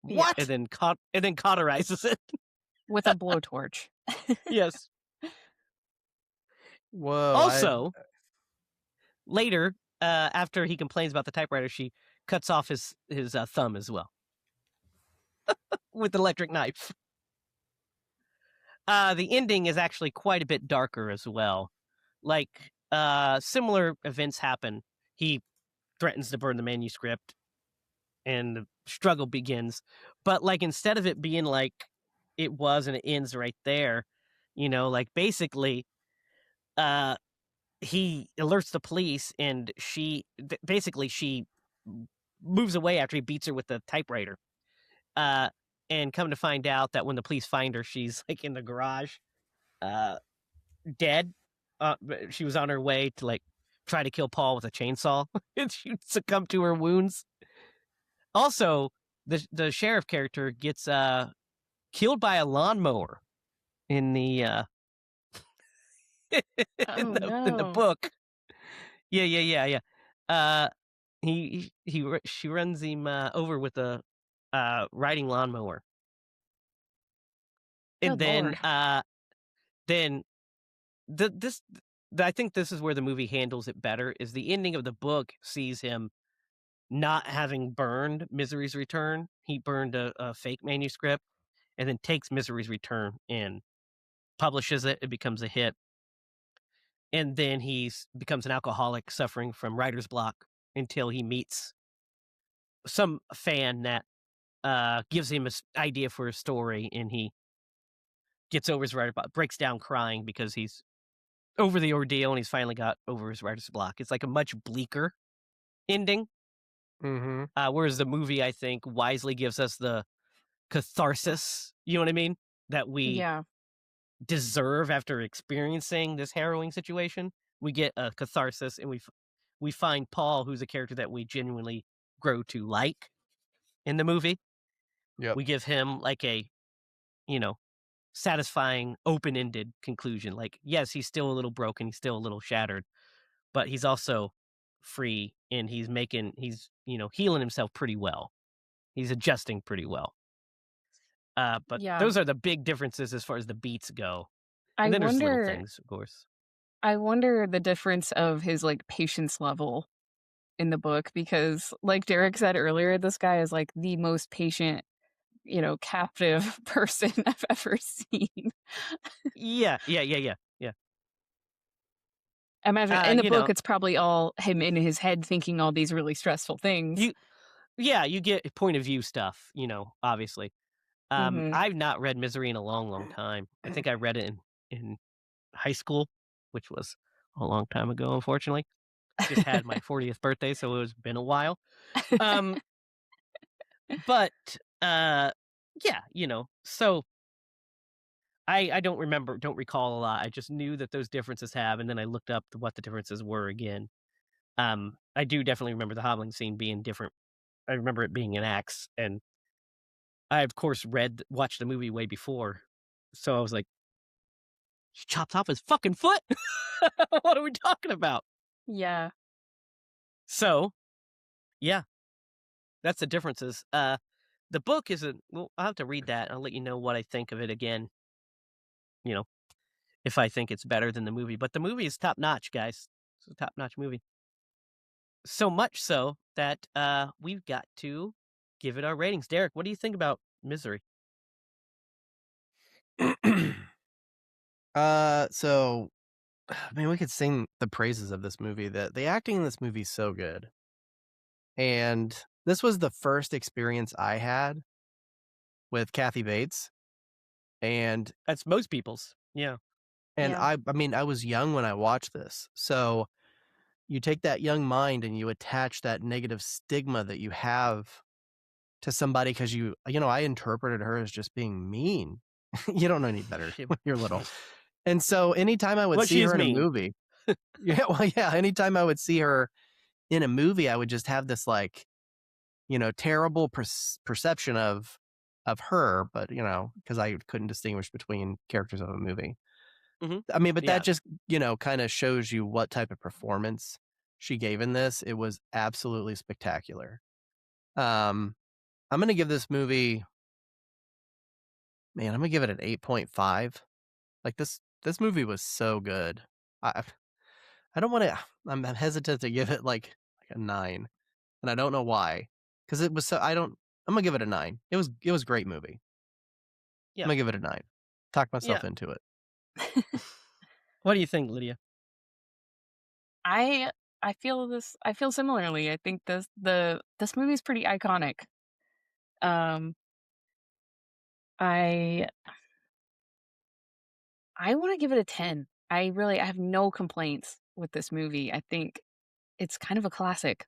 Yeah. And then cauterizes it. With a blowtorch. Yes. Whoa. Also, later, after he complains about the typewriter, she cuts off his thumb as well with an electric knife. The ending is actually quite a bit darker as well. Like, similar events happen. He threatens to burn the manuscript, and the struggle begins. But, like, instead of it being like it was and it ends right there, like, basically, he alerts the police, and she moves away after he beats her with the typewriter. And come to find out that when the police find her, she's like in the garage, dead. She was on her way to like try to kill Paul with a chainsaw, and she succumbed to her wounds. Also, the sheriff character gets killed by a lawnmower in the in the book. Yeah. She runs him over with a riding lawnmower, and Good then I think this is where the movie handles it better. Is the ending of the book sees him not having burned Misery's Return. He burned a fake manuscript, and then takes Misery's Return and publishes it. It becomes a hit, and then he becomes an alcoholic suffering from writer's block until he meets some fan that gives him an idea for a story, and he gets over his writer's block, breaks down crying because he's over the ordeal and he's finally got over his writer's block. It's like a much bleaker ending. Mm-hmm. Whereas the movie, I think, wisely gives us the catharsis, you know what I mean? That we deserve after experiencing this harrowing situation. We get a catharsis, and we find Paul, who's a character that we genuinely grow to like in the movie. Yep. We give him like a, satisfying, open-ended conclusion. Like, yes, he's still a little broken, he's still a little shattered, but he's also free, and he's healing himself pretty well. He's adjusting pretty well. But those are the big differences as far as the beats go. And then there's little things, of course. I wonder the difference of his like patience level in the book, because like Derek said earlier, this guy is like the most patient, captive person I've ever seen. Yeah. I imagine in the book, it's probably all him in his head thinking all these really stressful things. You get point of view stuff, obviously. I've not read Misery in a long, long time. I think I read it in high school, which was a long time ago, unfortunately. Just had my 40th birthday, so it's been a while. But so I don't recall a lot. I just knew that those differences and then I looked up what the differences were again. I do definitely remember the hobbling scene being different. I remember it being an axe, and I, of course, watched the movie way before, so I was like, she chopped off his fucking foot? What are we talking about? Yeah. So, yeah, that's the differences. The book I'll have to read that. I'll let you know what I think of it again. you know, if I think it's better than the movie. But the movie is top notch, guys. It's a top notch movie. So much so that we've got to give it our ratings. Derek, what do you think about Misery? So I mean, we could sing the praises of this movie. The acting in this movie is so good. And this was the first experience I had with Kathy Bates. And That's most people's. Yeah. Yeah. I mean, I was young when I watched this. So you take that young mind and you attach that negative stigma that you have to somebody because I interpreted her as just being mean. You don't know any better when you're little. And so anytime I would Well, see she her is in a mean. movie, anytime I would see her in a movie, I would just have this terrible perception of her, but because I couldn't distinguish between characters of a movie. Mhm. I mean, but Yeah. that just kind of shows you what type of performance she gave in this. It was absolutely spectacular. I'm gonna give this movie, man, I'm gonna give it an 8.5. Like this movie was so good. I don't want to. I'm hesitant to give it like a 9, and I don't know why. Because it was so. I don't. I'm gonna give it a 9. It was a great movie. Yeah. I'm gonna give it a 9. Talk myself Yeah. into it. What do you think, Lydia? I I feel similarly. I think this movie is pretty iconic. Um I I want to give it a 10. I have no complaints with this movie. I think it's kind of a classic.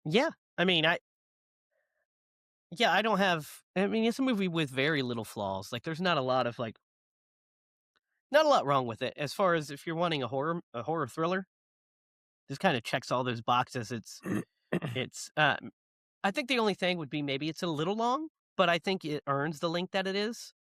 Yeah. I mean, I don't have. I mean, it's a movie with very little flaws. Like, there's not a lot of not a lot wrong with it. As far as if you're wanting a horror thriller, this kind of checks all those boxes. It's. I think the only thing would be maybe it's a little long, but I think it earns the length that it is.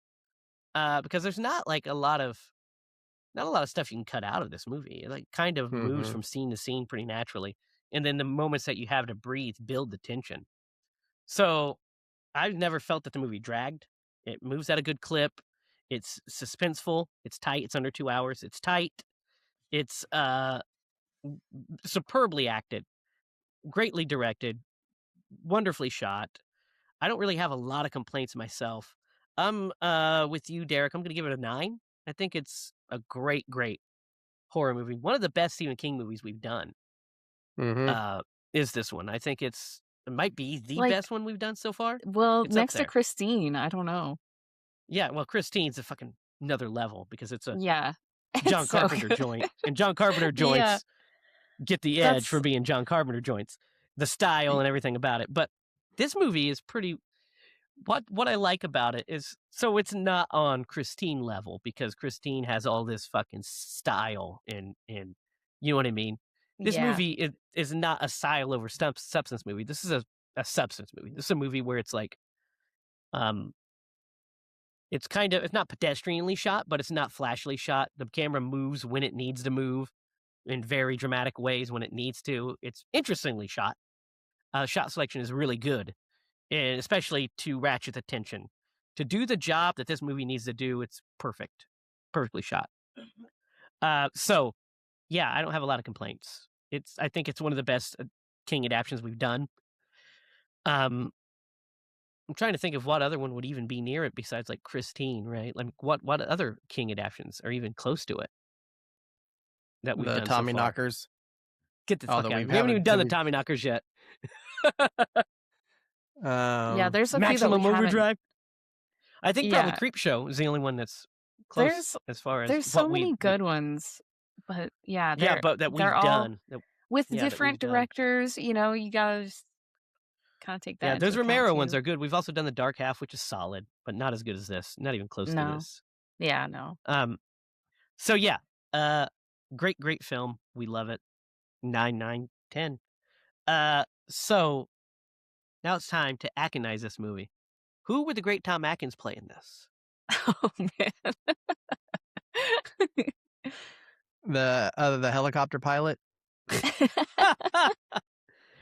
Because there's not like not a lot of stuff you can cut out of this movie. It like kind of moves Mm-hmm. from scene to scene pretty naturally, and then the moments that you have to breathe build the tension. So I've never felt that the movie dragged. It moves at a good clip. It's suspenseful. It's tight. It's under 2 hours. It's tight. It's superbly acted, greatly directed, wonderfully shot. I don't really have a lot of complaints myself. I'm with you, Derek. I'm going to give it a 9. I think it's a great, great horror movie. One of the best Stephen King movies we've done Mm-hmm. is this one. I think it might be the Like, best one we've done so far. well, It's up next to there. Christine, I don't know. Yeah, well, Christine's a fucking another level because it's a Yeah. John It's so Carpenter good. joint, and John Carpenter Yeah. joints get the edge for That's being John Carpenter joints, the style and everything about it. But this movie is pretty. What I like about it is so it's not on Christine level because Christine has all this fucking style and you know what I mean. This yeah. movie is not a style over substance movie. This is a substance movie. This is a movie where it's like um it's not pedestrianly shot, but it's not flashily shot. The camera moves when it needs to move in very dramatic ways when it needs to. It's interestingly shot. Shot selection is really good, and especially to ratchet the tension. To do the job that this movie needs to do, it's perfect. Perfectly shot. So, yeah, I don't have a lot of complaints. I think it's one of the best King adaptations we've done. I'm trying to think of what other one would even be near it besides like Christine, right? Like what other King adaptations are even close to it that we've The done so Tommy far? Knockers. Get the Oh, fuck that out of we here. We haven't even haven't. done That the we. Tommy Knockers yet. Yeah, there's a few that we Maximum haven't. Overdrive. I think probably Yeah. Creepshow is the only one that's close There's as far as there's what so many good ones. But yeah, yeah, but that they're we've all done. with That we've different done. directors, you gotta just kind of take Yeah, that into those account Romero ones too. are good. We've also done the Dark Half, which is solid, but not as good as this. Not even close to No. this. Yeah, no. So yeah, uh, great film. We love it. 9, 9, 10. So now it's time to Atkinize this movie. Who would the great Tom Atkins play in this? Oh man. The helicopter pilot.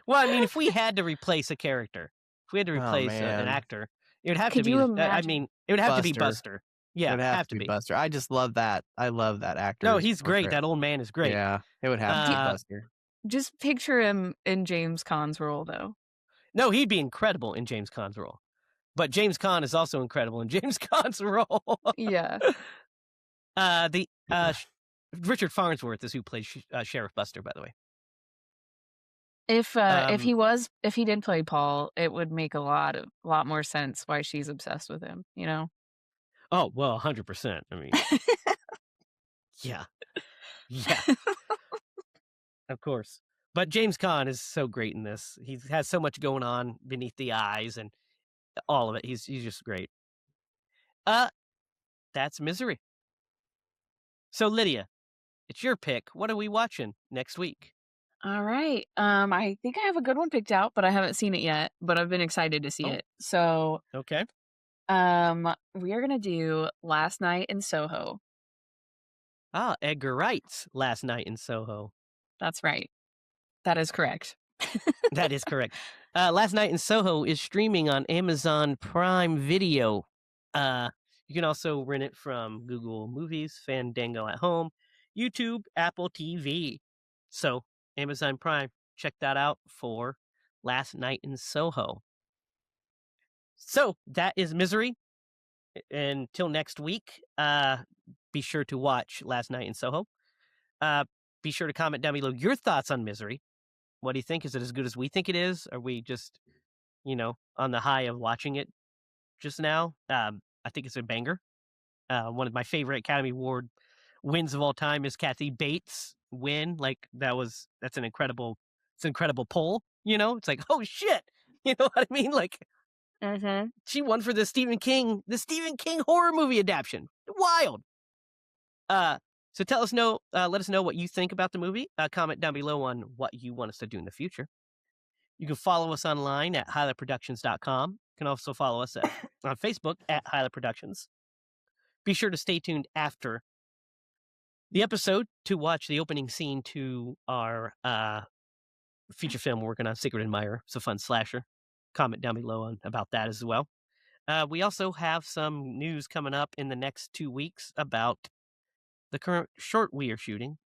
Well, I mean, if we had to replace a character, if we had to Oh replace an man. actor, it would have to Could be. you I imagine? mean, It would have to be Buster. Buster. Yeah, It'd have have to to be be. Buster. I just love that. I love that No, actor's he's great. portrayal. That old man is great. Yeah, it would have to be Buster. Just picture him in James Caan's role, though. No, he'd be incredible in James Caan's role. But James Caan is also incredible in James Caan's role. Yeah. Richard Farnsworth is who plays Sheriff Buster, by the way. If he did play Paul, it would make a lot more sense why she's obsessed with him, you know? Oh, well, 100%. I mean, yeah. Yeah, of course. But James Caan is so great in this. He has so much going on beneath the eyes and all of it. He's just great. That's Misery. So, Lydia, it's your pick. What are we watching next week? All right. I think I have a good one picked out, but I haven't seen it yet, but I've been excited to see it. So, Okay. we are gonna do Last Night in Soho. Ah, Edgar Wright's Last Night in Soho. That's right. That is correct. That is correct. Last Night in Soho is streaming on Amazon Prime Video. You can also rent it from Google Movies, Fandango at Home, YouTube, Apple TV. So, Amazon Prime, check that out for Last Night in Soho. So, that is Misery. Until next week, be sure to watch Last Night in Soho. Be sure to comment down below your thoughts on Misery. What do you think? Is it as good as we think it is? Are we just, on the high of watching it just now? I think it's a banger. One of my favorite Academy Award wins of all time is Kathy Bates' win. Like that's an incredible poll. It's like, oh shit. You know what I mean? Like, she won for the Stephen King horror movie adaptation. Wild. So let us know what you think about the movie. Comment down below on what you want us to do in the future. You can follow us online at HiLaProductions.com. You can also follow us on Facebook at HiLa Productions. Be sure to stay tuned after the episode to watch the opening scene to our feature film we're working on, Sacred Admirer. It's a fun slasher. Comment down below about that as well. We also have some news coming up in the next 2 weeks about the current short we are shooting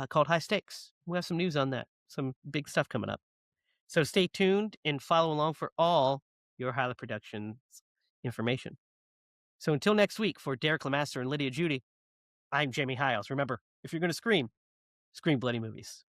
called High Stakes. We have some news on that. Some big stuff coming up. So stay tuned and follow along for all your HiLa Productions information. So until next week, for Derek Lemaster and Lydia Judy, I'm Jamie Hiles. Remember, if you're going to scream bloody movies.